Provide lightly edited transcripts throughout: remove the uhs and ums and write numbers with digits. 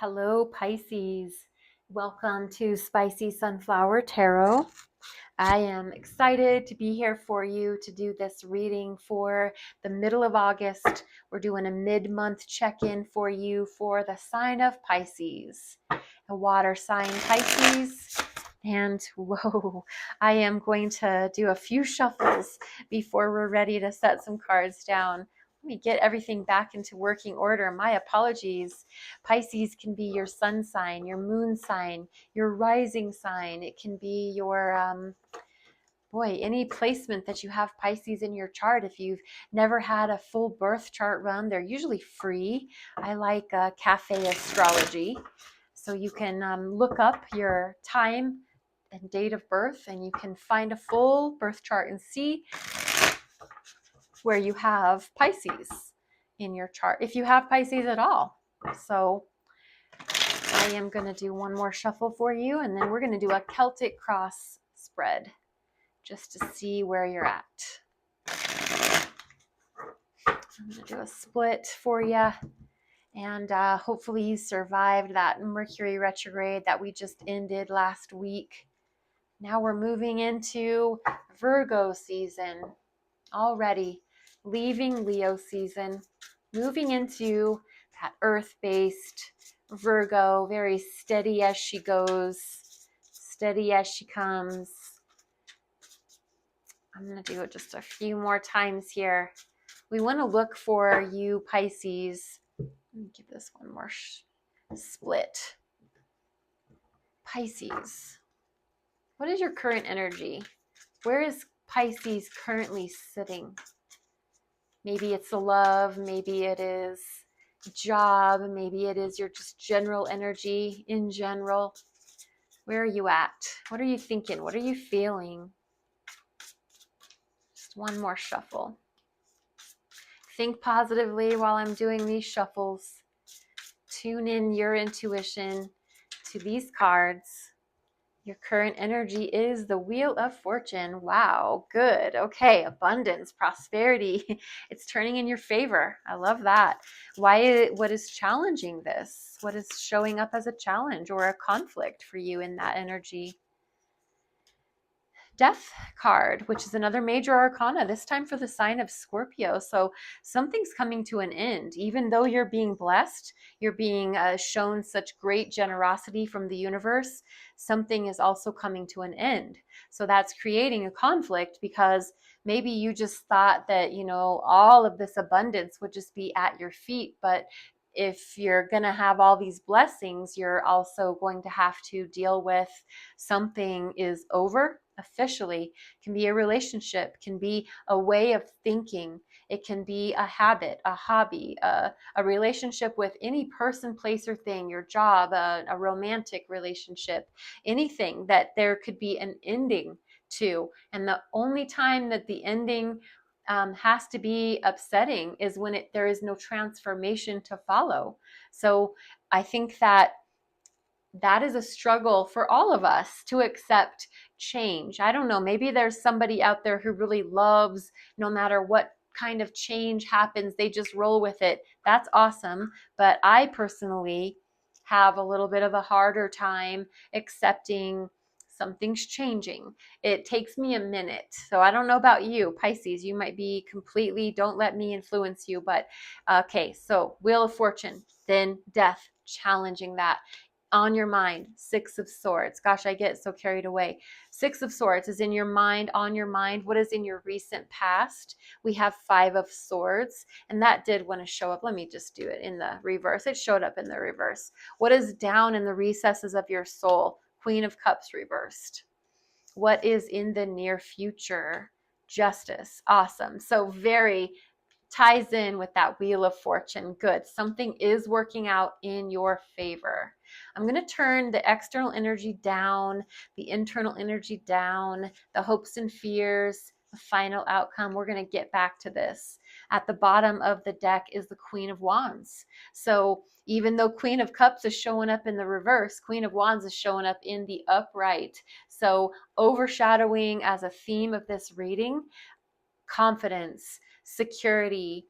Hello, Pisces. Welcome to Spicy Sunflower Tarot. I am excited to be here for you to do this reading for the middle of August. We're doing a mid-month check-in for you for the sign of Pisces, a water sign Pisces. And whoa, I am going to do a few shuffles before we're ready to set some cards down. Let me get everything back into working order. My apologies. Pisces can be your sun sign, your moon sign, your rising sign. It can be your any placement that you have Pisces in your chart. If you've never had a full birth chart run, they're usually free. I like cafe astrology. So you can look up your time and date of birth, and you can find a full birth chart and see where you have Pisces in your chart, if you have Pisces at all. So I am going to do one more shuffle for you, and then we're going to do a Celtic cross spread just to see where you're at. I'm going to do a split for you, and hopefully you survived that Mercury retrograde that we just ended last week. Now we're moving into Virgo season already, leaving Leo season, moving into that earth-based Virgo, very steady as she goes, steady as she comes. I'm going to do it just a few more times here. We want to look for you, Pisces. Let me give this one more split. Pisces, what is your current energy? Where is Pisces currently sitting? Maybe it's a love, maybe it is a job, maybe it is your just general energy in general. Where are you at? What are you thinking? What are you feeling? Just one more shuffle. Think positively while I'm doing these shuffles. Tune in your intuition to these cards. Your current energy is the Wheel of Fortune. Wow, good. Okay, abundance, prosperity. It's turning in your favor. I love that. What is challenging this? What is showing up as a challenge or a conflict for you in that energy? Death card, which is another major arcana, this time for the sign of Scorpio. So something's coming to an end. Even though you're being blessed, you're being shown such great generosity from the universe, something is also coming to an end. So that's creating a conflict because maybe you just thought that, all of this abundance would just be at your feet, but if you're going to have all these blessings, you're also going to have to deal with something is over officially. It can be a relationship, can be a way of thinking. It can be a habit, a hobby, a relationship with any person, place, or thing, your job, a romantic relationship, anything that there could be an ending to. And the only time that the ending has to be upsetting is when there is no transformation to follow. So I think that is a struggle for all of us to accept change. I don't know, maybe there's somebody out there who really loves no matter what kind of change happens, they just roll with it. That's awesome. But I personally have a little bit of a harder time accepting something's changing. It takes me a minute. So I don't know about you, Pisces. You might be completely, don't let me influence you. But okay, so Wheel of Fortune, then death, challenging that. On your mind, Six of Swords. Gosh, I get so carried away. Six of Swords is in your mind, on your mind. What is in your recent past? We have Five of Swords, and that did want to show up. Let me just do it in the reverse. It showed up in the reverse. What is down in the recesses of your soul? Queen of Cups reversed. What is in the near future? Justice. Awesome. So very ties in with that Wheel of Fortune. Good. Something is working out in your favor. I'm going to turn the external energy down, the internal energy down, the hopes and fears, the final outcome. We're going to get back to this. At the bottom of the deck is the Queen of Wands. So even though Queen of Cups is showing up in the reverse, Queen of Wands is showing up in the upright. So overshadowing as a theme of this reading, confidence, security,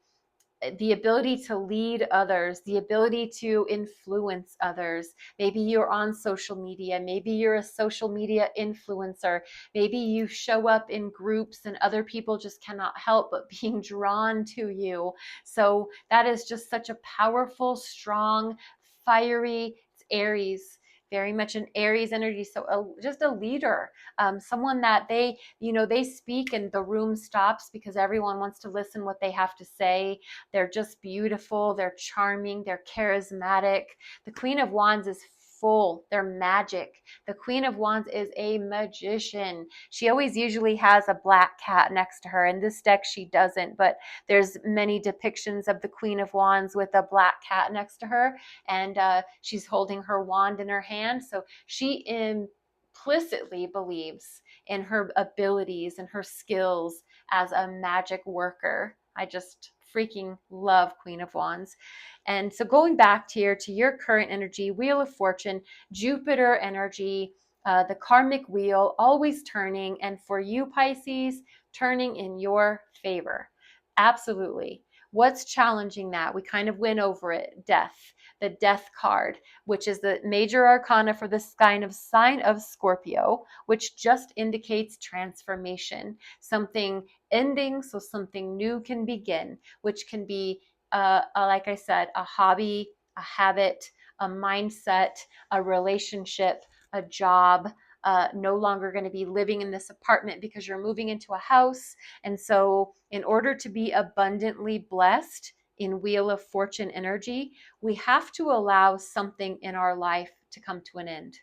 the ability to lead others, the ability to influence others. Maybe you're on social media, maybe you're a social media influencer, maybe you show up in groups and other people just cannot help but being drawn to you. So that is just such a powerful, strong, fiery, it's Aries, very much an Aries energy. So just a leader, someone that they speak and the room stops because everyone wants to listen what they have to say. They're just beautiful. They're charming. They're charismatic. The Queen of Wands is full. They're magic. The Queen of Wands is a magician. She always usually has a black cat next to her. In this deck, she doesn't, but there's many depictions of the Queen of Wands with a black cat next to her, and she's holding her wand in her hand. So she implicitly believes in her abilities and her skills as a magic worker. I just freaking love Queen of Wands. And so going back to your current energy, Wheel of Fortune, Jupiter energy, the karmic wheel always turning, and for you Pisces, turning in your favor. Absolutely. What's challenging that? We kind of went over it. Death, the death card, which is the major arcana for this kind of sign of Scorpio, which just indicates transformation, something ending so something new can begin, which can be, like I said, a hobby, a habit, a mindset, a relationship, a job. No longer going to be living in this apartment because you're moving into a house. And so, in order to be abundantly blessed in Wheel of Fortune energy, we have to allow something in our life to come to an end.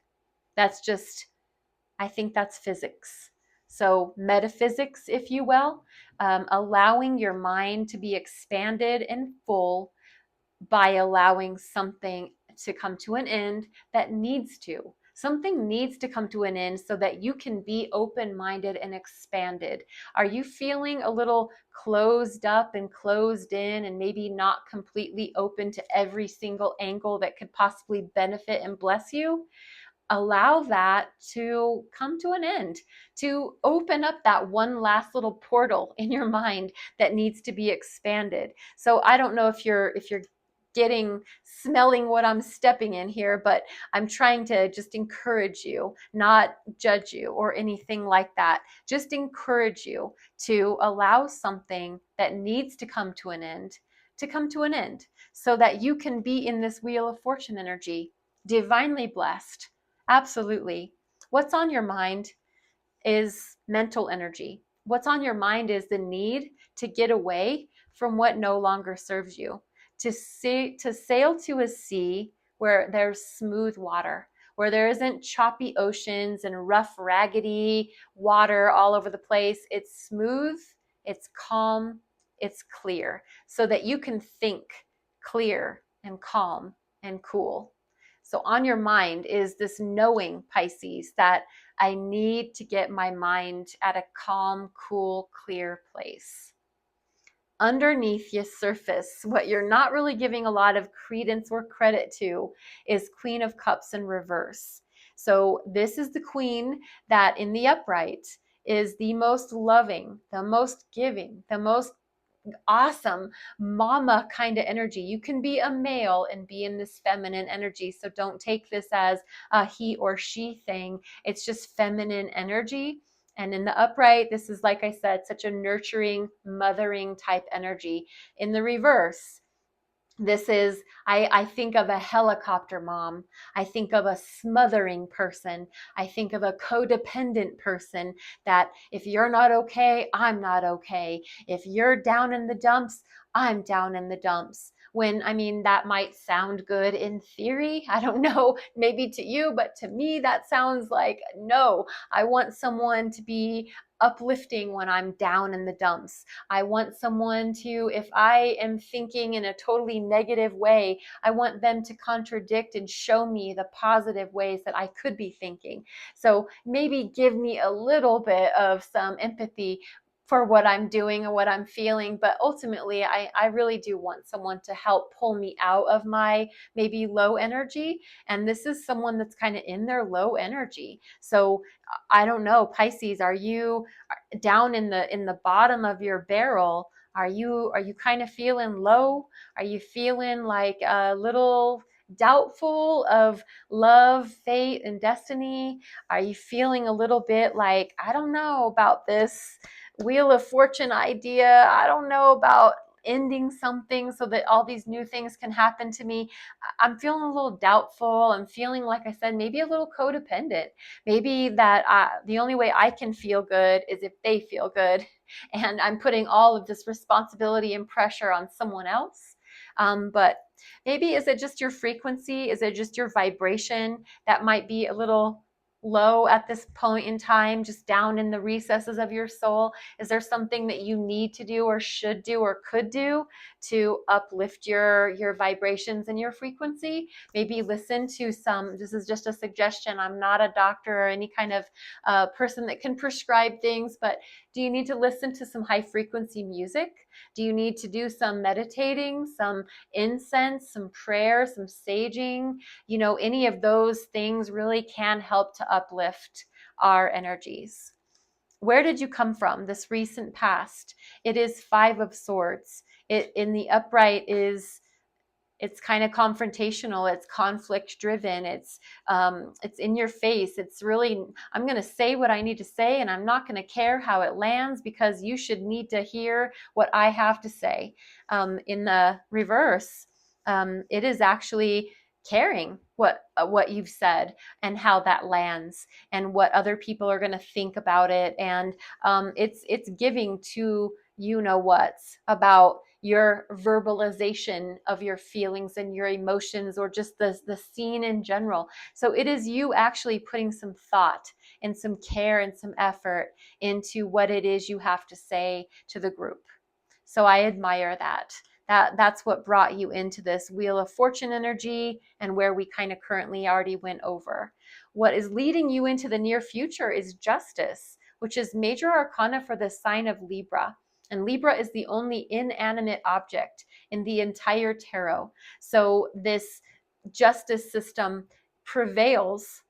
That's just, I think that's physics. So, metaphysics, if you will, allowing your mind to be expanded and full by allowing something to come to an end that needs to. Something needs to come to an end so that you can be open minded and expanded. Are you feeling a little closed up and closed in and maybe not completely open to every single angle that could possibly benefit and bless you? Allow that to come to an end, to open up that one last little portal in your mind that needs to be expanded. So I don't know if you're smelling what I'm stepping in here, but I'm trying to just encourage you, not judge you or anything like that. Just encourage you to allow something that needs to come to an end to come to an end so that you can be in this Wheel of Fortune energy, divinely blessed. Absolutely. What's on your mind is mental energy. What's on your mind is the need to get away from what no longer serves you, to sail to a sea where there's smooth water, where there isn't choppy oceans and rough, raggedy water all over the place. It's smooth, it's calm, it's clear, so that you can think clear and calm and cool. So on your mind is this knowing, Pisces, that I need to get my mind at a calm, cool, clear place. Underneath your surface, what you're not really giving a lot of credence or credit to is Queen of Cups in reverse. So this is the queen that in the upright is the most loving, the most giving, the most awesome mama kind of energy. You can be a male and be in this feminine energy. So don't take this as a he or she thing. It's just feminine energy. And in the upright, this is, like I said, such a nurturing, mothering type energy. In the reverse, this is, I think of a helicopter mom. I think of a smothering person. I think of a codependent person that if you're not okay, I'm not okay. If you're down in the dumps, I'm down in the dumps. When, I mean, that might sound good in theory. I don't know, maybe to you, but to me, that sounds like no. I want someone to be uplifting when I'm down in the dumps. I want someone to, if I am thinking in a totally negative way, I want them to contradict and show me the positive ways that I could be thinking. So maybe give me a little bit of some empathy for what I'm doing and what I'm feeling. But ultimately, I really do want someone to help pull me out of my maybe low energy. And this is someone that's kind of in their low energy. So I don't know, Pisces, are you down in the bottom of your barrel? Are you kind of feeling low? Are you feeling like a little doubtful of love, fate, and destiny? Are you feeling a little bit like, I don't know about this Wheel of Fortune idea? I don't know about ending something so that all these new things can happen to me. I'm feeling a little doubtful. I'm feeling, like I said, maybe a little codependent. Maybe that the only way I can feel good is if they feel good. And I'm putting all of this responsibility and pressure on someone else. But maybe is it just your frequency? Is it just your vibration that might be a little low at this point in time, just down in the recesses of your soul? Is there something that you need to do or should do or could do to uplift your vibrations and your frequency? Maybe listen to some, this is just a suggestion. I'm not a doctor or any kind of person that can prescribe things, but do you need to listen to some high frequency music? Do you need to do some meditating, some incense, some prayer, some saging? Any of those things really can help to uplift our energies. Where did you come from? This recent past. It is Five of Swords. It in the upright is, it's kind of confrontational, it's conflict driven, it's in your face. It's really, I'm going to say what I need to say, and I'm not going to care how it lands, because you should need to hear what I have to say. In the reverse, it is actually caring what you've said and how that lands and what other people are going to think about it. And it's giving to what's about your verbalization of your feelings and your emotions, or just the scene in general. So it is you actually putting some thought and some care and some effort into what it is you have to say to the group. So I admire that. That's what brought you into this Wheel of Fortune energy, and where we kind of currently already went over. What is leading you into the near future is Justice, which is major arcana for the sign of Libra. And Libra is the only inanimate object in the entire tarot. So this justice system prevails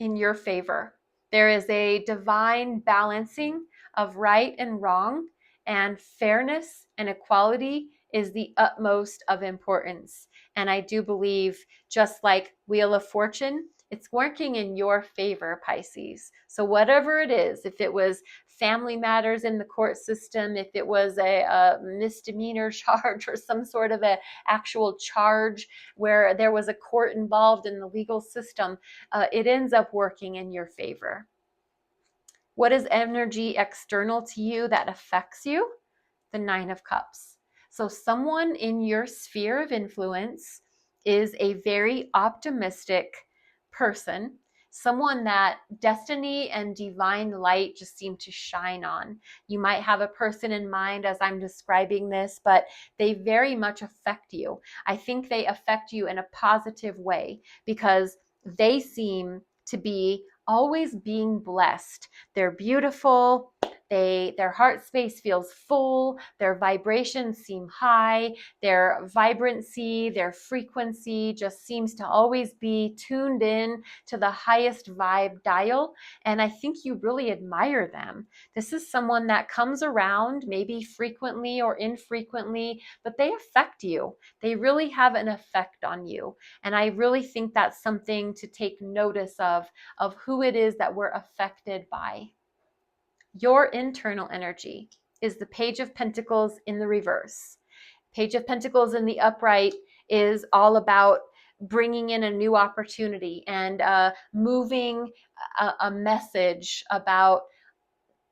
in your favor. There is a divine balancing of right and wrong, and fairness and equality is the utmost of importance. And I do believe, just like Wheel of Fortune, it's working in your favor, Pisces. So whatever it is, if it was family matters in the court system, if it was a misdemeanor charge or some sort of an actual charge where there was a court involved in the legal system, it ends up working in your favor. What is energy external to you that affects you? The Nine of Cups. So someone in your sphere of influence is a very optimistic person, someone that destiny and divine light just seem to shine on. You might have a person in mind as I'm describing this, but they very much affect you. I think they affect you in a positive way, because they seem to be always being blessed. They're beautiful. Their heart space feels full, their vibrations seem high, their vibrancy, their frequency just seems to always be tuned in to the highest vibe dial. And I think you really admire them. This is someone that comes around maybe frequently or infrequently, but they affect you. They really have an effect on you. And I really think that's something to take notice of who it is that we're affected by. Your internal energy is the Page of Pentacles in the reverse. Page of Pentacles in the upright is all about bringing in a new opportunity and moving a message about,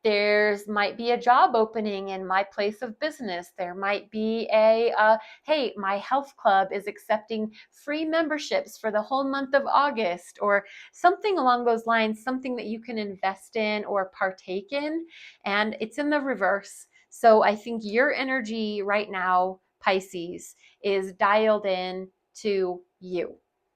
there's might be a job opening in my place of business. There might be hey, my health club is accepting free memberships for the whole month of August, or something along those lines, something that you can invest in or partake in. And it's in the reverse. So I think your energy right now, Pisces, is dialed in to you.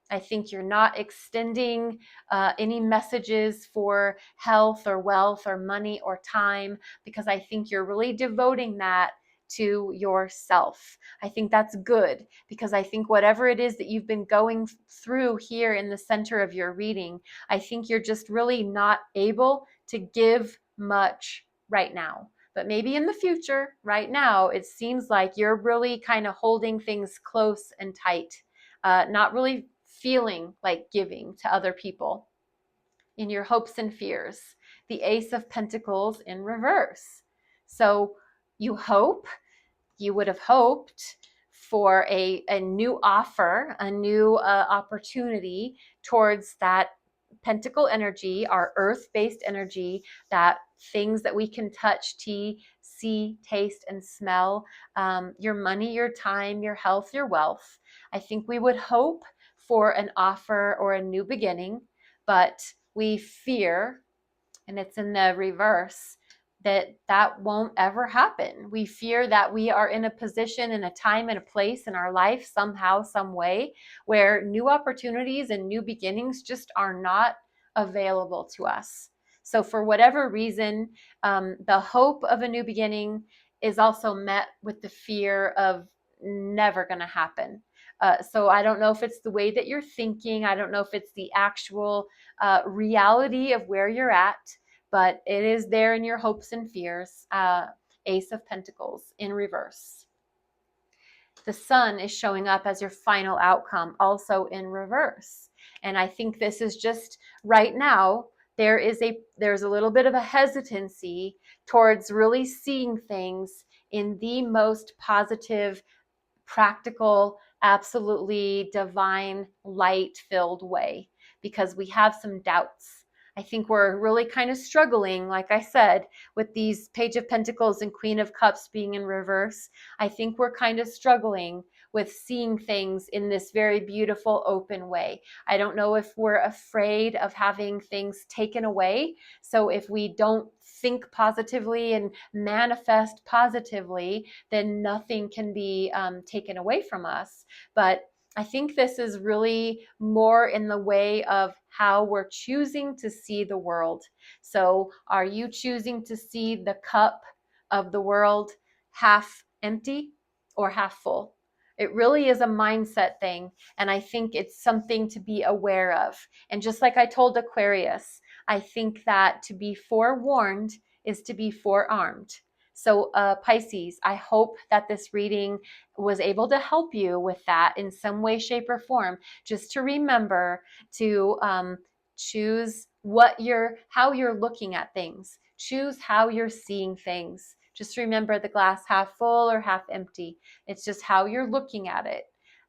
I think you're not extending any messages for health or wealth or money or time, because I think you're really devoting that to yourself. I think that's good, because I think whatever it is that you've been going through here in the center of your reading, I think you're just really not able to give much right now. But maybe in the future, right now, it seems like you're really kind of holding things close and tight, not really feeling like giving to other people in your hopes and fears. The Ace of Pentacles in reverse. So you would have hoped for a new offer, a new opportunity towards that pentacle energy, our earth-based energy, that things that we can touch, see, taste, and smell, your money, your time, your health, your wealth. I think we would hope for an offer or a new beginning, but we fear, and it's in the reverse, that won't ever happen. We fear that we are in a position, in a time, and a place in our life, somehow, some way, where new opportunities and new beginnings just are not available to us. So for whatever reason, the hope of a new beginning is also met with the fear of never going to happen. So I don't know if it's the way that you're thinking. I don't know if it's the actual reality of where you're at, but it is there in your hopes and fears. Ace of Pentacles in reverse. The Sun is showing up as your final outcome, also in reverse. And I think this is just right now, there's a little bit of a hesitancy towards really seeing things in the most positive, practical, absolutely divine, light-filled way, because we have some doubts. I think we're really kind of struggling, like I said, with these Page of Pentacles and Queen of Cups being in reverse. I think we're kind of struggling with seeing things in this very beautiful, open way. I don't know if we're afraid of having things taken away. So if we don't think positively and manifest positively, then nothing can be taken away from us. But I think this is really more in the way of how we're choosing to see the world. So are you choosing to see the cup of the world half empty or half full? It really is a mindset thing, and I think it's something to be aware of. And just like I told Aquarius, I think that to be forewarned is to be forearmed. So Pisces, I hope that this reading was able to help you with that in some way, shape, or form. Just to remember to choose how you're looking at things. Choose how you're seeing things. Just remember the glass half full or half empty. It's just how you're looking at it.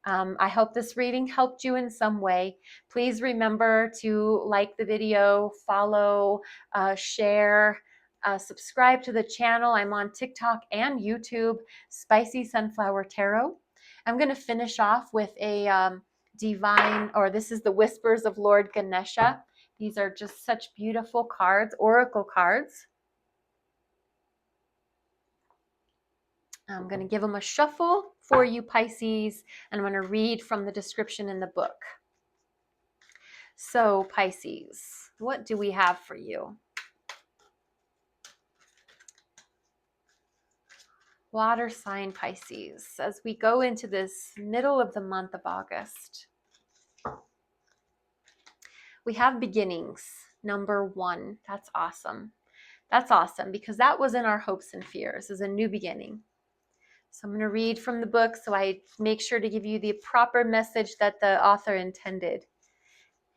I hope this reading helped you in some way. Please remember to like the video, follow, share, subscribe to the channel. I'm on TikTok and YouTube, Spicy Sunflower Tarot. I'm going to finish off with a this is the Whispers of Lord Ganesha. These are just such beautiful cards, oracle cards. I'm going to give them a shuffle for you, Pisces, and I'm going to read from the description in the book. So, Pisces, what do we have for you? Water sign Pisces, as we go into this middle of the month of August. We have beginnings, number 1. That's awesome. That's awesome because that was in our hopes and fears, as a new beginning. So I'm going to read from the book so I make sure to give you the proper message that the author intended.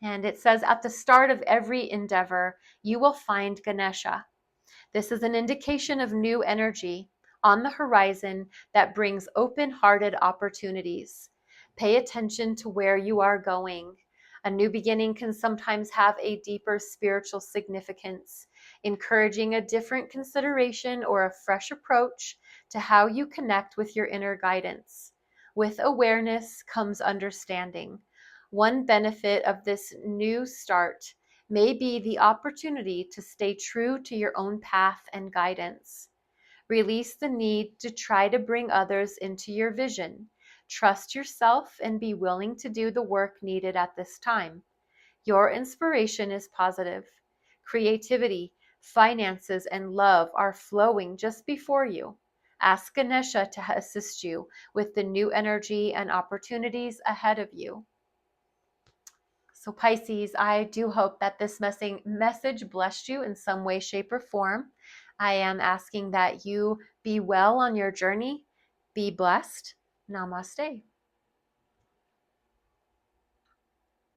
And it says, at the start of every endeavor, you will find Ganesha. This is an indication of new energy on the horizon that brings open-hearted opportunities. Pay attention to where you are going. A new beginning can sometimes have a deeper spiritual significance, encouraging a different consideration or a fresh approach to how you connect with your inner guidance. With awareness comes understanding. One benefit of this new start may be the opportunity to stay true to your own path and guidance. Release the need to try to bring others into your vision. Trust yourself and be willing to do the work needed at this time. Your inspiration is positive. Creativity, finances, and love are flowing just before you. Ask Ganesha to assist you with the new energy and opportunities ahead of you. So Pisces, I do hope that this message blessed you in some way, shape, or form. I am asking that you be well on your journey. Be blessed. Namaste.